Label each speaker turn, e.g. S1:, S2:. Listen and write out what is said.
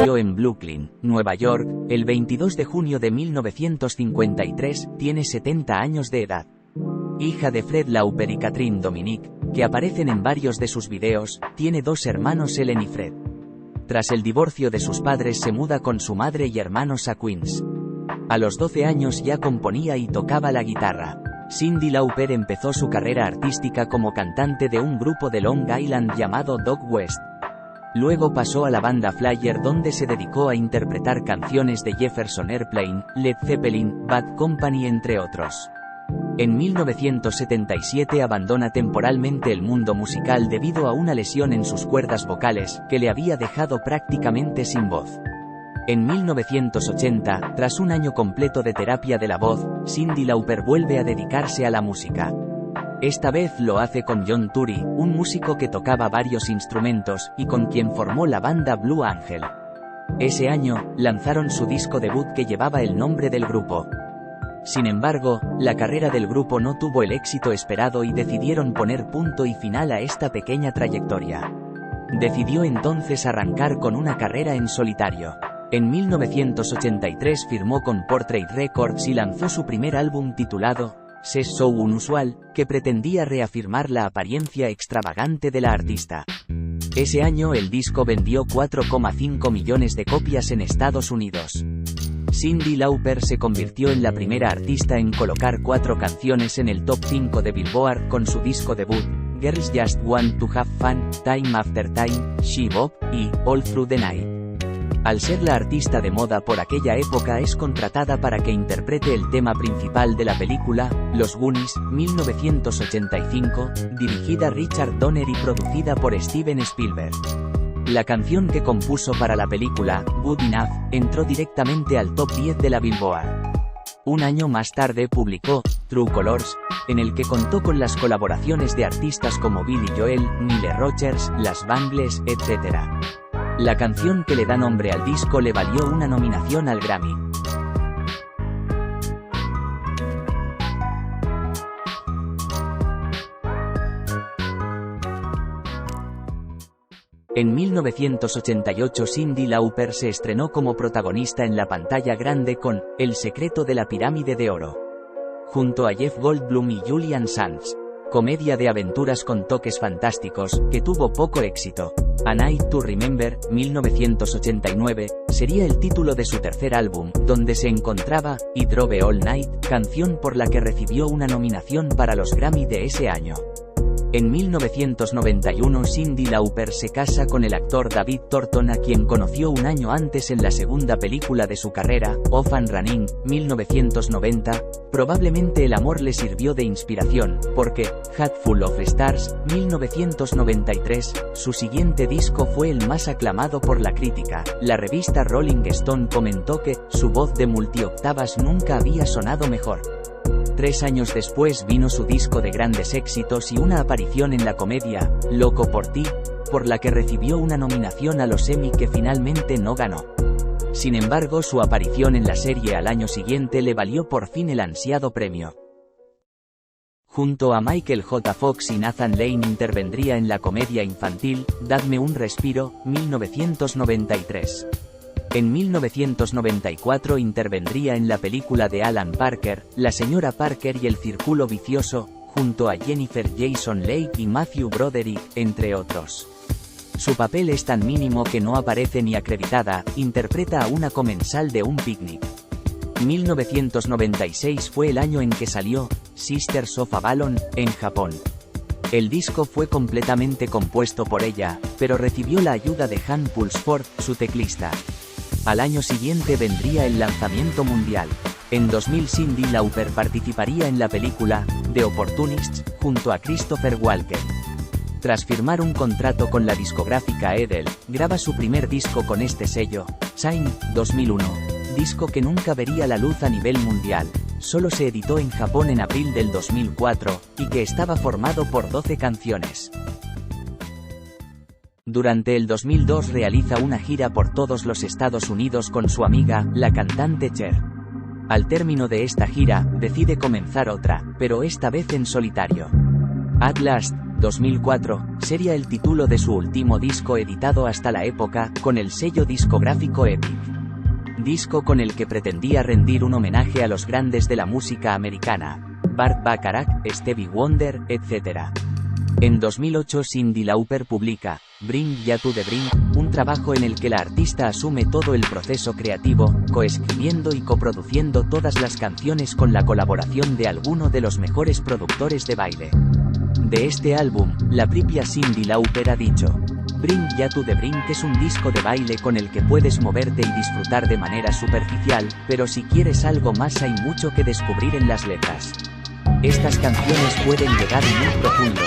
S1: Nació en Brooklyn, Nueva York, el 22 de junio de 1953, tiene 70 años de edad. Hija de Fred Lauper y Catherine Dominic, que aparecen en varios de sus videos, tiene dos hermanos Ellen y Fred. Tras el divorcio de sus padres se muda con su madre y hermanos a Queens. A los 12 años ya componía y tocaba la guitarra. Cyndi Lauper empezó su carrera artística como cantante de un grupo de Long Island llamado Dog West. Luego pasó a la banda Flyer, donde se dedicó a interpretar canciones de Jefferson Airplane, Led Zeppelin, Bad Company entre otros. En 1977 abandona temporalmente el mundo musical debido a una lesión en sus cuerdas vocales, que le había dejado prácticamente sin voz. En 1980, tras un año completo de terapia de la voz, Cyndi Lauper vuelve a dedicarse a la música. Esta vez lo hace con John Turi, un músico que tocaba varios instrumentos, y con quien formó la banda Blue Angel. Ese año, lanzaron su disco debut que llevaba el nombre del grupo. Sin embargo, la carrera del grupo no tuvo el éxito esperado y decidieron poner punto y final a esta pequeña trayectoria. Decidió entonces arrancar con una carrera en solitario. En 1983 firmó con Portrait Records y lanzó su primer álbum titulado She's So Unusual, que pretendía reafirmar la apariencia extravagante de la artista. Ese año el disco vendió 4,5 millones de copias en Estados Unidos. Cyndi Lauper se convirtió en la primera artista en colocar 4 canciones en el top 5 de Billboard con su disco debut, Girls Just Want to Have Fun, Time After Time, She Bop, y All Through the Night. Al ser la artista de moda por aquella época es contratada para que interprete el tema principal de la película, Los Goonies, 1985, dirigida Richard Donner y producida por Steven Spielberg. La canción que compuso para la película, Good Enough, entró directamente al top 10 de la Billboard. Un año más tarde publicó True Colors, en el que contó con las colaboraciones de artistas como Billy Joel, Nile Rodgers, Las Bangles, etc. La canción que le da nombre al disco le valió una nominación al Grammy. En 1988 Cyndi Lauper se estrenó como protagonista en la pantalla grande con El secreto de la pirámide de oro, junto a Jeff Goldblum y Julian Sands. Comedia de aventuras con toques fantásticos, que tuvo poco éxito. A Night to Remember, 1989, sería el título de su tercer álbum, donde se encontraba I Drove All Night, canción por la que recibió una nominación para los Grammy de ese año. En 1991 Cyndi Lauper se casa con el actor David Thornton, a quien conoció un año antes en la segunda película de su carrera, Off and Running, 1990. Probablemente el amor le sirvió de inspiración, porque Hatful of Stars, 1993, su siguiente disco fue el más aclamado por la crítica. La revista Rolling Stone comentó que su voz de multioctavas nunca había sonado mejor. 3 años después vino su disco de grandes éxitos y una aparición en la comedia, Loco por ti, por la que recibió una nominación a los Emmy que finalmente no ganó. Sin embargo, su aparición en la serie al año siguiente le valió por fin el ansiado premio. Junto a Michael J. Fox y Nathan Lane intervendría en la comedia infantil, Dadme un respiro, 1993. En 1994 intervendría en la película de Alan Parker, La señora Parker y el círculo vicioso, junto a Jennifer Jason Leigh y Matthew Broderick, entre otros. Su papel es tan mínimo que no aparece ni acreditada, interpreta a una comensal de un picnic. 1996 fue el año en que salió Sisters of Avalon, en Japón. El disco fue completamente compuesto por ella, pero recibió la ayuda de Han Pulsford, su teclista. Al año siguiente vendría el lanzamiento mundial. En 2000 Cyndi Lauper participaría en la película The Opportunists, junto a Christopher Walken. Tras firmar un contrato con la discográfica Edel, graba su primer disco con este sello, Shine, 2001, disco que nunca vería la luz a nivel mundial. Solo se editó en Japón en abril del 2004, y que estaba formado por 12 canciones. Durante el 2002 realiza una gira por todos los Estados Unidos con su amiga, la cantante Cher. Al término de esta gira, decide comenzar otra, pero esta vez en solitario. At Last, 2004, sería el título de su último disco editado hasta la época, con el sello discográfico Epic. Disco con el que pretendía rendir un homenaje a los grandes de la música americana, Burt Bacharach, Stevie Wonder, etc. En 2008 Cyndi Lauper publica Bring Ya to the Brink, un trabajo en el que la artista asume todo el proceso creativo, coescribiendo y coproduciendo todas las canciones con la colaboración de alguno de los mejores productores de baile. De este álbum, la propia Cyndi Lauper ha dicho: Bring Ya to the Brink es un disco de baile con el que puedes moverte y disfrutar de manera superficial, pero si quieres algo más hay mucho que descubrir en las letras. Estas canciones pueden llegar muy profundo.